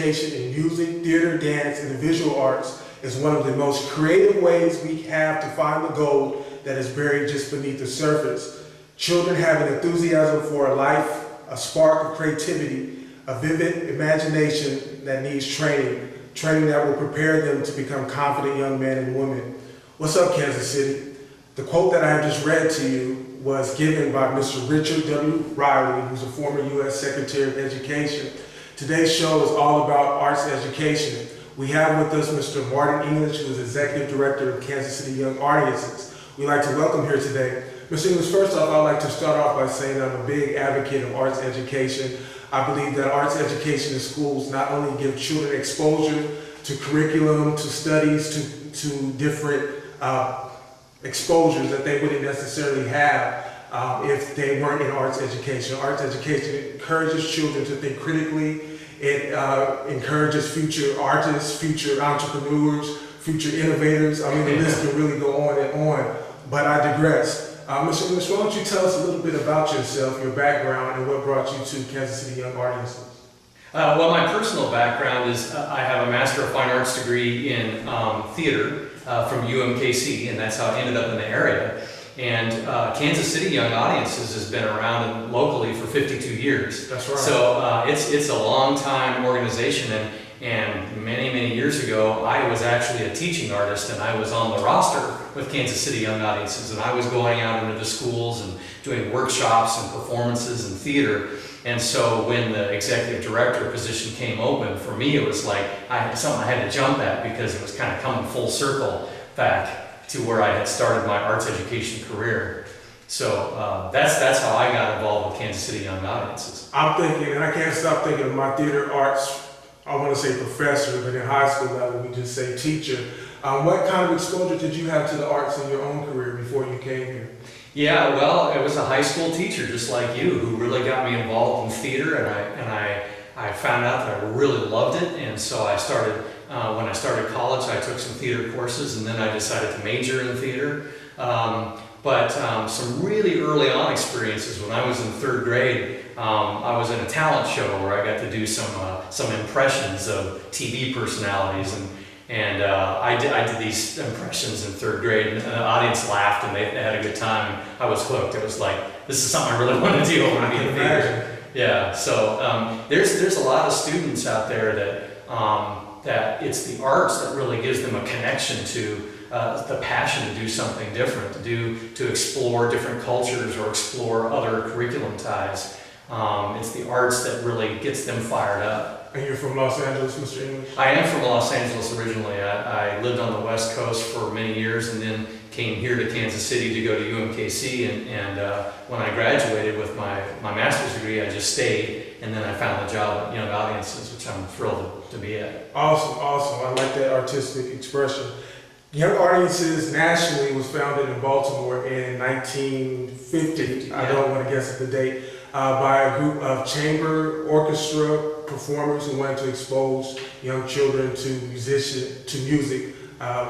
education in music, theater, dance, and the visual arts is one of the most creative ways we have to find the gold that is buried just beneath the surface. Children have an enthusiasm for a life, a spark of creativity, a vivid imagination that needs training that will prepare them to become confident young men and women. What's up, Kansas City? The quote that I have just read to you was given by Mr. Richard W. Riley, who's a former U.S. Secretary of Education. Today's show is all about arts education. We have with us Mr. Martin English, who is Executive Director of Kansas City Young Audiences. We'd like to welcome here today. Mr. English, first off, I'd like to start off by saying I'm a big advocate of arts education. I believe that arts education in schools not only give children exposure to curriculum, to studies, to different exposures that they wouldn't necessarily have if they weren't in arts education. Arts education encourages children to think critically. It encourages future artists, future entrepreneurs, future innovators. I mean, the list can really go on and on, but I digress. Mr. English, why don't you tell us a little bit about yourself, your background, and what brought you to Kansas City Young Audiences? Well, my personal background is I have a Master of Fine Arts degree in theater from UMKC, and that's how I ended up in the area. And Kansas City Young Audiences has been around locally for 52 years. That's right. So it's a long time organization, and many years ago, I was actually a teaching artist, and I was on the roster with Kansas City Young Audiences, and I was going out into the schools and doing workshops and performances and theater. And so when the executive director position came open, for me it was like something I had to jump at, because it was kind of coming full circle back to where I had started my arts education career. So that's how I got involved with Kansas City Young Audiences. I'm thinking, and I can't stop thinking of my theater arts, I want to say professor, but in high school level we just say teacher. What kind of exposure did you have to the arts in your own career before you came here? Yeah, well, it was a high school teacher just like you who really got me involved in theater, and I found out that I really loved it, and so I started, when I started college, I took some theater courses, and then I decided to major in theater. But some really early on experiences, when I was in third grade, I was in a talent show where I got to do some impressions of TV personalities, and I did these impressions in third grade, and the audience laughed, and they had a good time, and I was hooked. It was like, this is something I really want to do. I want to be in theater. Yeah, so there's a lot of students out there that it's the arts that really gives them a connection to the passion to do something different, to explore different cultures or explore other curriculum ties. It's the arts that really gets them fired up. And you're from Los Angeles, Mr. English? I am from Los Angeles originally. I lived on the West Coast for many years, and then came here to Kansas City to go to UMKC, and when I graduated with my master's degree, I just stayed, and then I found a job at Young Audiences, which I'm thrilled to be at. Awesome. I like that artistic expression. Young Audiences nationally was founded in Baltimore in 1950, I don't want to guess at the date, by a group of chamber orchestra performers who wanted to expose young children to music,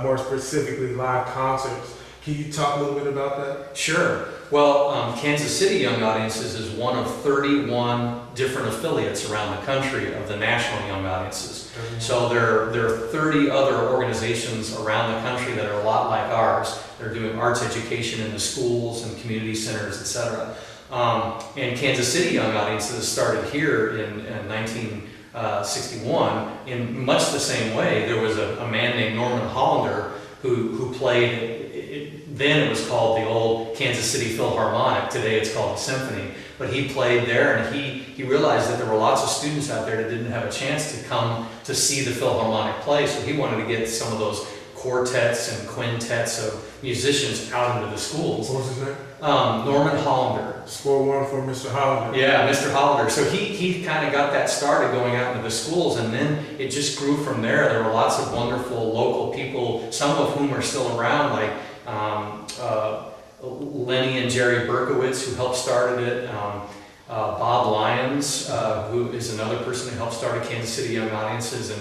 more specifically live concerts. Can you talk a little bit about that? Sure. Well, Kansas City Young Audiences is one of 31 different affiliates around the country of the National Young Audiences. So there are 30 other organizations around the country that are a lot like ours. They're doing arts education in the schools and community centers, etc. And Kansas City Young Audiences started here in 1961 in much the same way. There was a man named Norman Hollander who played, then it was called the old Kansas City Philharmonic, today it's called the Symphony, but he played there, and he realized that there were lots of students out there that didn't have a chance to come to see the Philharmonic play, so he wanted to get some of those quartets and quintets of musicians out into the schools. What was his name? Norman Hollander. Score one for Mr. Hollander. Yeah, Mr. Hollander. So he kind of got that started going out into the schools, and then it just grew from there. There were lots of wonderful local people, some of whom are still around, like Lenny and Jerry Berkowitz, who helped started it. Bob Lyons, who is another person who helped start Kansas City Young Audiences,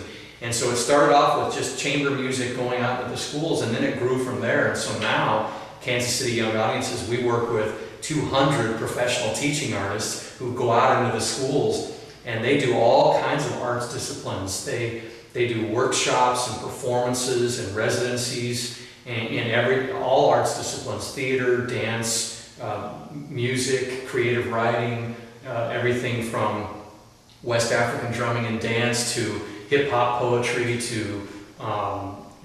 and so it started off with just chamber music going out into the schools, and then it grew from there. And so now, Kansas City Young Audiences, we work with 200 professional teaching artists who go out into the schools and they do all kinds of arts disciplines. They do workshops and performances and residencies in all arts disciplines: theater, dance, music, creative writing, everything from West African drumming and dance to hip-hop poetry to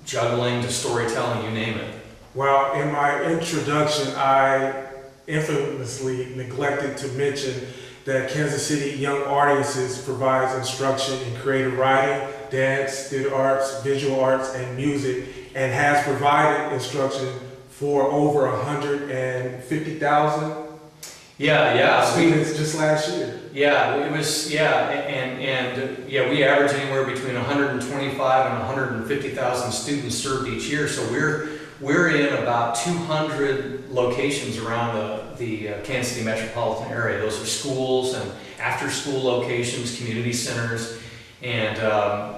juggling to storytelling, you name it. Well, in my introduction, I infamously neglected to mention that Kansas City Young Audiences provides instruction in creative writing, dance, theater arts, visual arts, and music, and has provided instruction for over 150,000 students just last year. Yeah, it was, and we average anywhere between 125 and 150,000 students served each year. So we're in about 200 locations around the Kansas City metropolitan area. Those are schools and after-school locations, community centers, and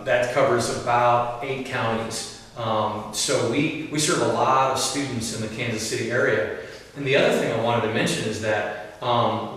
that covers about 8 counties. So we serve a lot of students in the Kansas City area. And the other thing I wanted to mention is that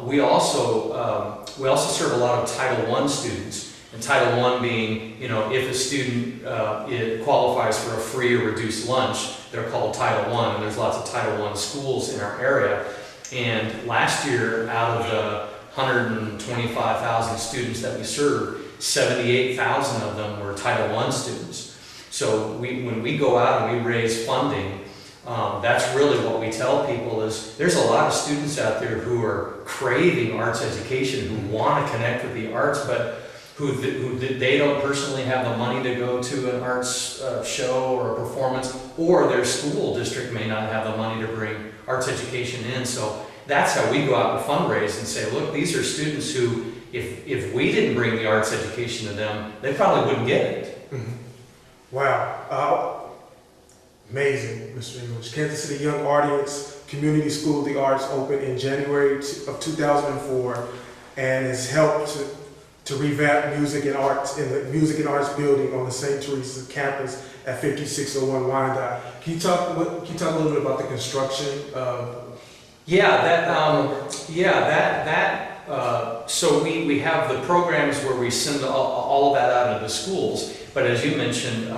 we also serve a lot of Title I students. And Title I being, if a student it qualifies for a free or reduced lunch, they're called Title I, and there's lots of Title I schools in our area. And last year, out of the 125,000 students that we served, 78,000 of them were Title I students. So when we go out and we raise funding, that's really what we tell people is there's a lot of students out there who are craving arts education, who want to connect with the arts, but who they don't personally have the money to go to an arts show or a performance, or their school district may not have the money to bring arts education in. So that's how we go out and fundraise and say, look, these are students who, if we didn't bring the arts education to them, they probably wouldn't get it. Mm-hmm. Wow. Amazing, Mr. English. Kansas City Young Audience Community School of the Arts opened in January of 2004 and has helped to revamp music and arts in the Music and Arts building on the St. Teresa's campus at 5601 Wyandotte. Can you talk a little bit about the construction of? So we have the programs where we send all of that out into the schools. But as you mentioned,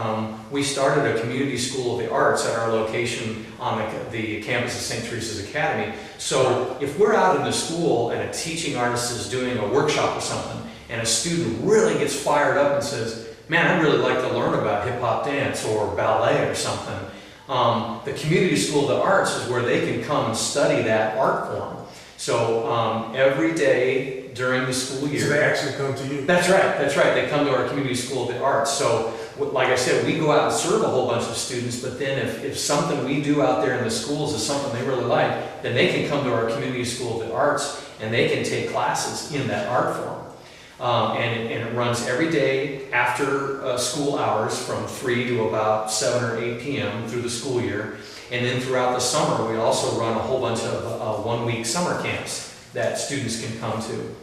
we started a community school of the arts at our location on the campus of St. Teresa's Academy. So if we're out in the school and a teaching artist is doing a workshop or something, and a student really gets fired up and says, man, I'd really like to learn about hip-hop dance or ballet or something, the community school of the arts is where they can come and study that art form. So every day during the school year. So they actually come to you? That's right. They come to our community school of the arts. So like I said, we go out and serve a whole bunch of students, but then if something we do out there in the schools is something they really like, then they can come to our community school of the arts and they can take classes in that art form. And it runs every day after school hours from 3 to about 7 or 8 p.m. through the school year. And then throughout the summer, we also run a whole bunch of one-week summer camps that students can come to.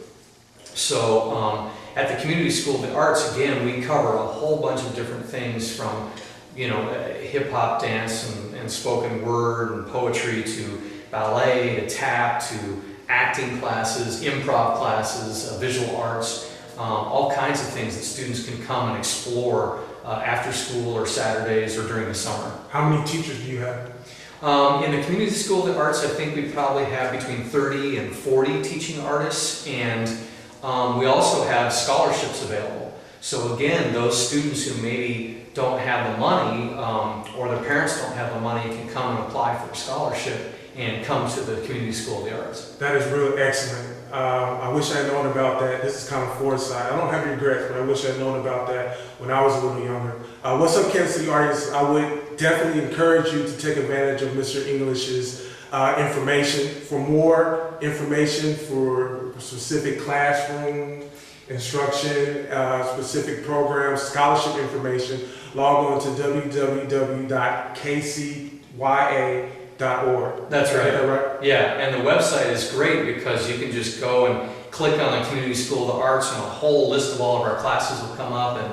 So at the Community School of the Arts, again, we cover a whole bunch of different things from, hip-hop dance and spoken word and poetry to ballet to tap to acting classes, improv classes, visual arts, all kinds of things that students can come and explore after school or Saturdays or during the summer. How many teachers do you have? In the Community School of the Arts, I think we probably have between 30 and 40 teaching artists, and we also have scholarships available. So again, those students who maybe don't have the money or their parents don't have the money can come and apply for a scholarship and come to the Community School of the Arts. That is really excellent. I wish I had known about that. This is kind of foresight. I don't have regrets, but I wish I had known about that when I was a little younger. What's up, Kansas City Artists? I would definitely encourage you to take advantage of Mr. English's information. For more information for specific classroom instruction, specific programs, scholarship information, log on to www.kcya.org. That's right. Is that right? Yeah, and the website is great because you can just go and click on the Community School of the Arts and a whole list of all of our classes will come up and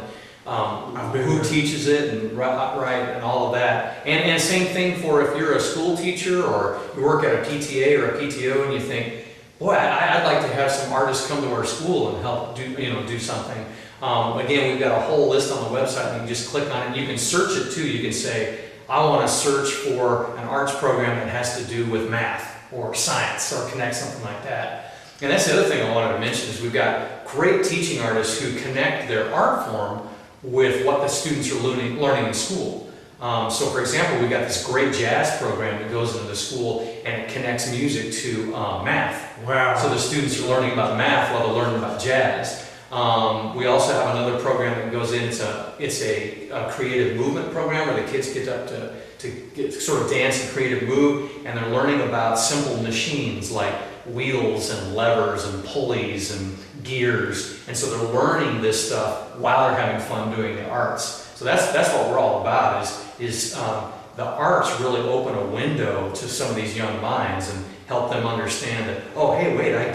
who teaches it and and all of that. And same thing for if you're a school teacher or you work at a PTA or a PTO and you think, Boy, I'd like to have some artists come to our school and help do something. Again, we've got a whole list on the website, and you can just click on it. You can search it too. You can say, I want to search for an arts program that has to do with math or science or connect something like that. And that's the other thing I wanted to mention is we've got great teaching artists who connect their art form with what the students are learning in school. So for example, we've got this great jazz program that goes into the school and it connects music to math. Wow. So the students are learning about math while they're learning about jazz. We also have another program that goes in, it's a creative movement program where the kids get up to get, sort of dance and creative move, and they're learning about simple machines like wheels and levers and pulleys and gears, and so they're learning this stuff while they're having fun doing the arts. So that's what we're all about, is the arts really open a window to some of these young minds and help them understand that, oh hey, wait, I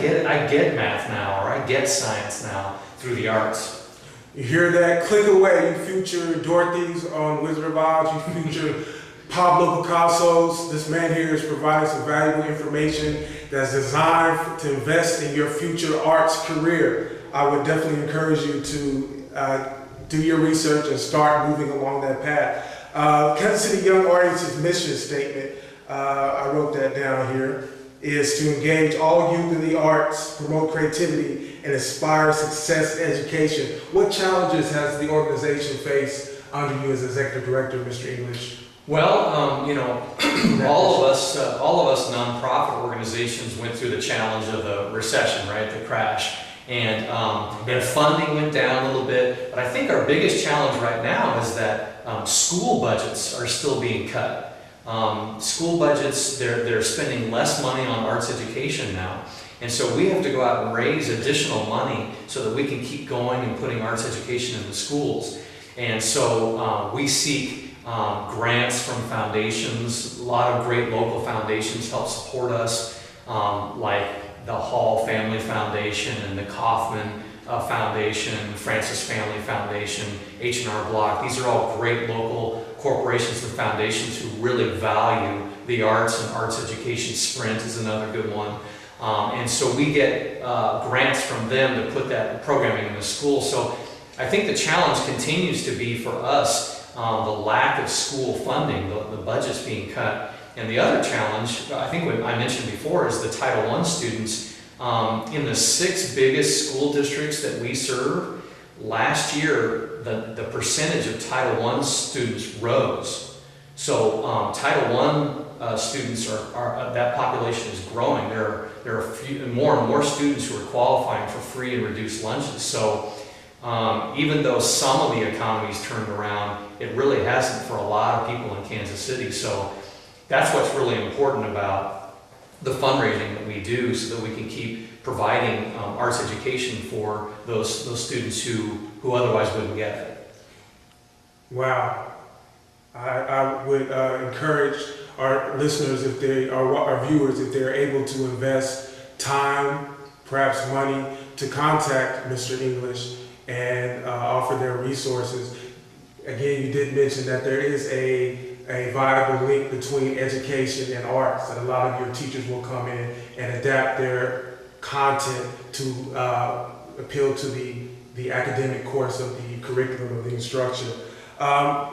get math now, or I get science now through the arts. You hear that? Click away, you future Dorothy's on Wizard of Oz, you future Pablo Picasso's. This man here is providing some valuable information that's designed to invest in your future arts career. I would definitely encourage you to do your research and start moving along that path. Kansas City Young Audiences' mission statement, I wrote that down here, is to engage all youth in the arts, promote creativity, and inspire success in education. What challenges has the organization faced under you as executive director, Mr. English? Well, all of us nonprofit organizations went through the challenge of the recession, right, the crash. And funding went down a little bit, but I think our biggest challenge right now is that school budgets are still being cut. School budgets, they're spending less money on arts education now. And so we have to go out and raise additional money so that we can keep going and putting arts education in the schools. And so we seek grants from foundations. A lot of great local foundations help support us, like the Hall Family Foundation and the Kaufman Foundation, Francis Family Foundation, H&R Block. These are all great local corporations and foundations who really value the arts, and arts education. Sprint is another good one. And so we get grants from them to put that programming in the school. So I think the challenge continues to be for us the lack of school funding, the budgets being cut. And the other challenge, I think what I mentioned before, is the Title I students. In the 6 biggest school districts that we serve, last year the percentage of Title I students rose. So Title I students are that population is growing. There are more and more students who are qualifying for free and reduced lunches. So even though some of the economy's turned around, it really hasn't for a lot of people in Kansas City. So that's what's really important about the fundraising that we do, so that we can keep providing arts education for those students who otherwise wouldn't get it. Wow. I would encourage our listeners, if they are our viewers, if they're able to invest time, perhaps money, to contact Mr. English and offer their resources. Again, you did mention that there is a viable link between education and arts, and a lot of your teachers will come in and adapt their content to appeal to the academic course of the curriculum of the instruction.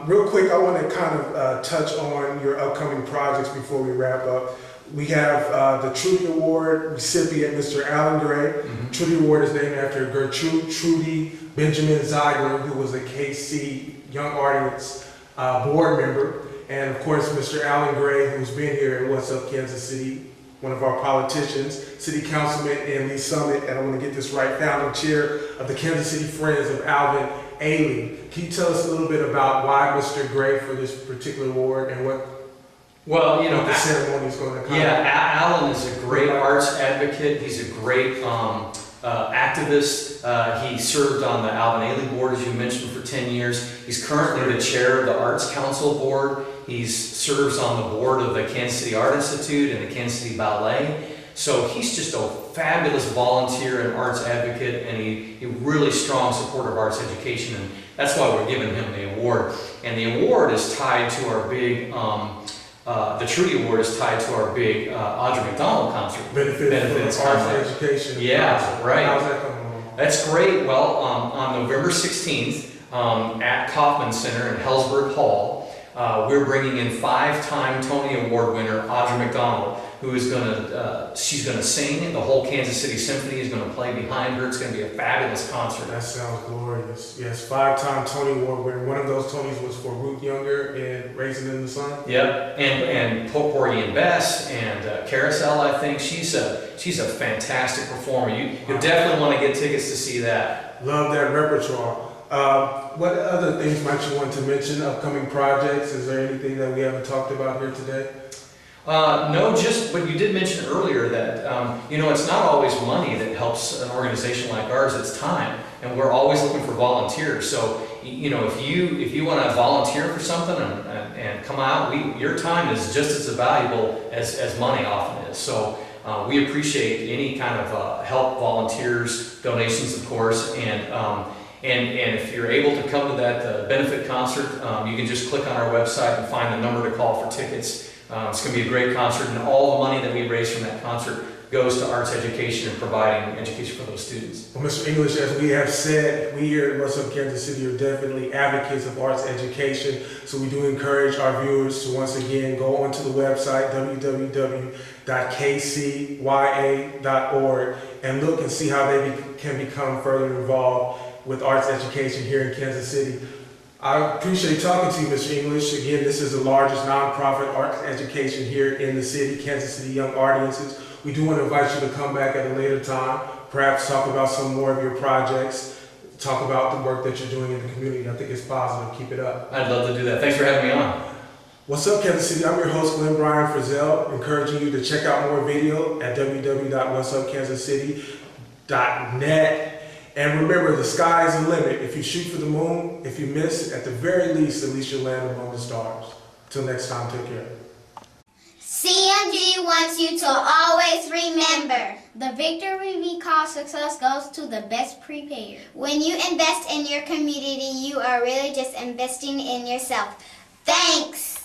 Real quick, I want to kind of touch on your upcoming projects before we wrap up. We have the Trudy Award recipient, Mr. Alan Gray. Mm-hmm. Trudy Award is named after Trudy Benjamin Ziegler, who was a KC Young Audience board member. And of course, Mr. Alan Gray, who's been here at What's Up Kansas City, one of our politicians, city councilman in Lee Summit, and I want to get this right, founding chair of the Kansas City Friends of Alvin Ailey. Can you tell us a little bit about why Mr. Gray for this particular award and what the ceremony is going to come? Yeah, Alan is a great arts advocate. He's a great activist. He served on the Alvin Ailey board, as you mentioned, for 10 years. He's currently the chair of the Arts Council board. He serves on the board of the Kansas City Art Institute and the Kansas City Ballet. So he's just a fabulous volunteer and arts advocate, and he really strong supporter of arts education, and that's why we're giving him the award. And the award is tied to our big the Trudy Award is tied to our big Audra McDonald concert. Benefits arts and education. Yeah, concert. right. How's that coming along? That's great. Well, on November 16th at Kaufman Center in Hellsberg Hall, we're bringing in 5-time Tony Award winner Audra McDonald, who is she's gonna sing. The whole Kansas City Symphony is gonna play behind her. It's gonna be a fabulous concert. That sounds glorious. Yes, 5-time Tony Award winner. One of those Tonys was for Ruth Younger in Raisin in the Sun. Yep, and Porgy and Bess and Carousel. I think she's a fantastic performer. You'll definitely want to get tickets to see that. Love that repertoire. What other things might you want to mention? Upcoming projects? Is there anything that we haven't talked about here today? No, but you did mention earlier that, it's not always money that helps an organization like ours, it's time. And we're always looking for volunteers. So, if you want to volunteer for something and come out, your time is just as valuable as money often is. So, we appreciate any kind of help, volunteers, donations, of course, and if you're able to come to that benefit concert, you can just click on our website and find the number to call for tickets. It's going to be a great concert, and all the money that we raise from that concert goes to arts education and providing education for those students. Well, Mr. English, as we have said, we here at What's Up Kansas City are definitely advocates of arts education. So we do encourage our viewers to once again go onto the website www.kcya.org and look and see how they can become further involved with arts education here in Kansas City. I appreciate talking to you, Mr. English. Again, this is the largest nonprofit arts education here in the city, Kansas City Young Audiences. We do want to invite you to come back at a later time, perhaps talk about some more of your projects, talk about the work that you're doing in the community. I think it's positive. Keep it up. I'd love to do that. Thanks for having me on. What's up, Kansas City? I'm your host, Glenn Brian Frizzell, encouraging you to check out more video at www.whatsupkansascity.net. And remember, the sky is the limit. If you shoot for the moon, if you miss, at the very least, at least you'll land among the stars. Till next time, take care. CMG wants you to always remember, the victory we call success goes to the best prepared. When you invest in your community, you are really just investing in yourself. Thanks.